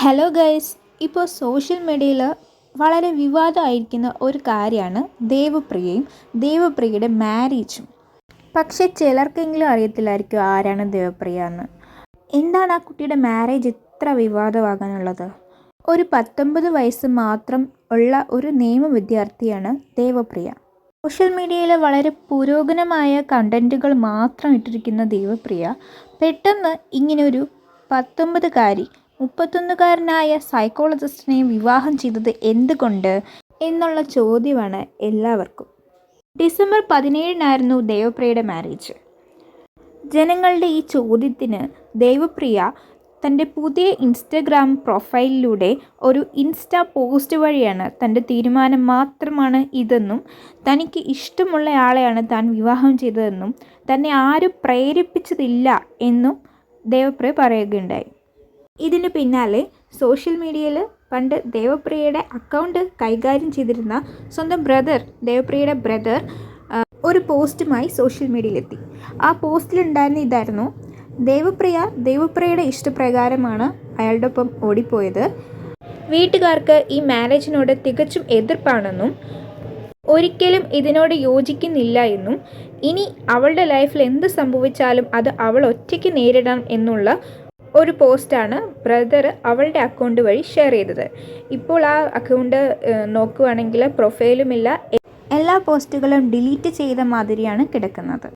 Hello guys, ഇപ്പോൾ social മീഡിയയിൽ വളരെ വിവാദമായിരിക്കുന്ന ഒരു കാര്യമാണ് ദേവപ്രിയയും ദേവപ്രിയയുടെ മാരേജും. പക്ഷേ ചിലർക്കെങ്കിലും അറിയത്തില്ലായിരിക്കും ആരാണ് ദേവപ്രിയ എന്ന്. എന്താണ് ആ കുട്ടിയുടെ മാരേജ് ഇത്ര വിവാദമാകാനുള്ളത്? ഒരു 19 വയസ്സ് മാത്രം ഉള്ള ഒരു നിയമ വിദ്യാർത്ഥിയാണ് ദേവപ്രിയ. സോഷ്യൽ മീഡിയയിൽ വളരെ പുരോഗമനമായ കണ്ടൻറ്റുകൾ മാത്രം ഇട്ടിരിക്കുന്ന ദേവപ്രിയ പെട്ടെന്ന് ഇങ്ങനെയൊരു 19കാരി 31കാരനായ സൈക്കോളജിസ്റ്റിനെ വിവാഹം ചെയ്തത് എന്തുകൊണ്ട് എന്നുള്ള ചോദ്യമാണ് എല്ലാവർക്കും. ഡിസംബർ 17-നായിരുന്നു ദേവപ്രിയയുടെ മാരേജ്. ജനങ്ങളുടെ ഈ ചോദ്യത്തിന് ദേവപ്രിയ തൻ്റെ പുതിയ ഇൻസ്റ്റഗ്രാം പ്രൊഫൈലിലൂടെ ഒരു ഇൻസ്റ്റാ പോസ്റ്റ് വഴിയാണ് തൻ്റെ തീരുമാനം മാത്രമാണ് ഇതെന്നും തനിക്ക് ഇഷ്ടമുള്ള ആളെയാണ് താൻ വിവാഹം ചെയ്തതെന്നും തന്നെ ആരും പ്രേരിപ്പിച്ചതില്ല എന്നും ദേവപ്രിയ പറയുകയുണ്ടായി. ഇതിന് പിന്നാലെ സോഷ്യൽ മീഡിയയിൽ പണ്ട് ദേവപ്രിയയുടെ അക്കൗണ്ട് കൈകാര്യം ചെയ്തിരുന്ന സ്വന്തം ദേവപ്രിയയുടെ ബ്രദർ ഒരു പോസ്റ്റുമായി സോഷ്യൽ മീഡിയയിലെത്തി. ആ പോസ്റ്റിലുണ്ടായിരുന്ന ഇതായിരുന്നു: ദേവപ്രിയയുടെ ഇഷ്ടപ്രകാരമാണ് അയാളുടെ ഒപ്പം ഓടിപ്പോയത്. വീട്ടുകാർക്ക് ഈ മാരേജിനോട് തികച്ചും എതിർപ്പാണെന്നും ഒരിക്കലും ഇതിനോട് യോജിക്കുന്നില്ല എന്നും ഇനി അവളുടെ ലൈഫിൽ എന്ത് സംഭവിച്ചാലും അത് അവൾ ഒറ്റയ്ക്ക് നേരിടണം എന്നുള്ള ഒരു പോസ്റ്റാണ് ബ്രദർ അവളുടെ അക്കൗണ്ട് വഴി ഷെയർ ചെയ്തത്. ഇപ്പോൾ ആ അക്കൗണ്ട് നോക്കുകയാണെങ്കിൽ പ്രൊഫൈലുമില്ല, എല്ലാ പോസ്റ്റുകളും ഡിലീറ്റ് ചെയ്ത മാതിരിയാണ് കിടക്കുന്നത്.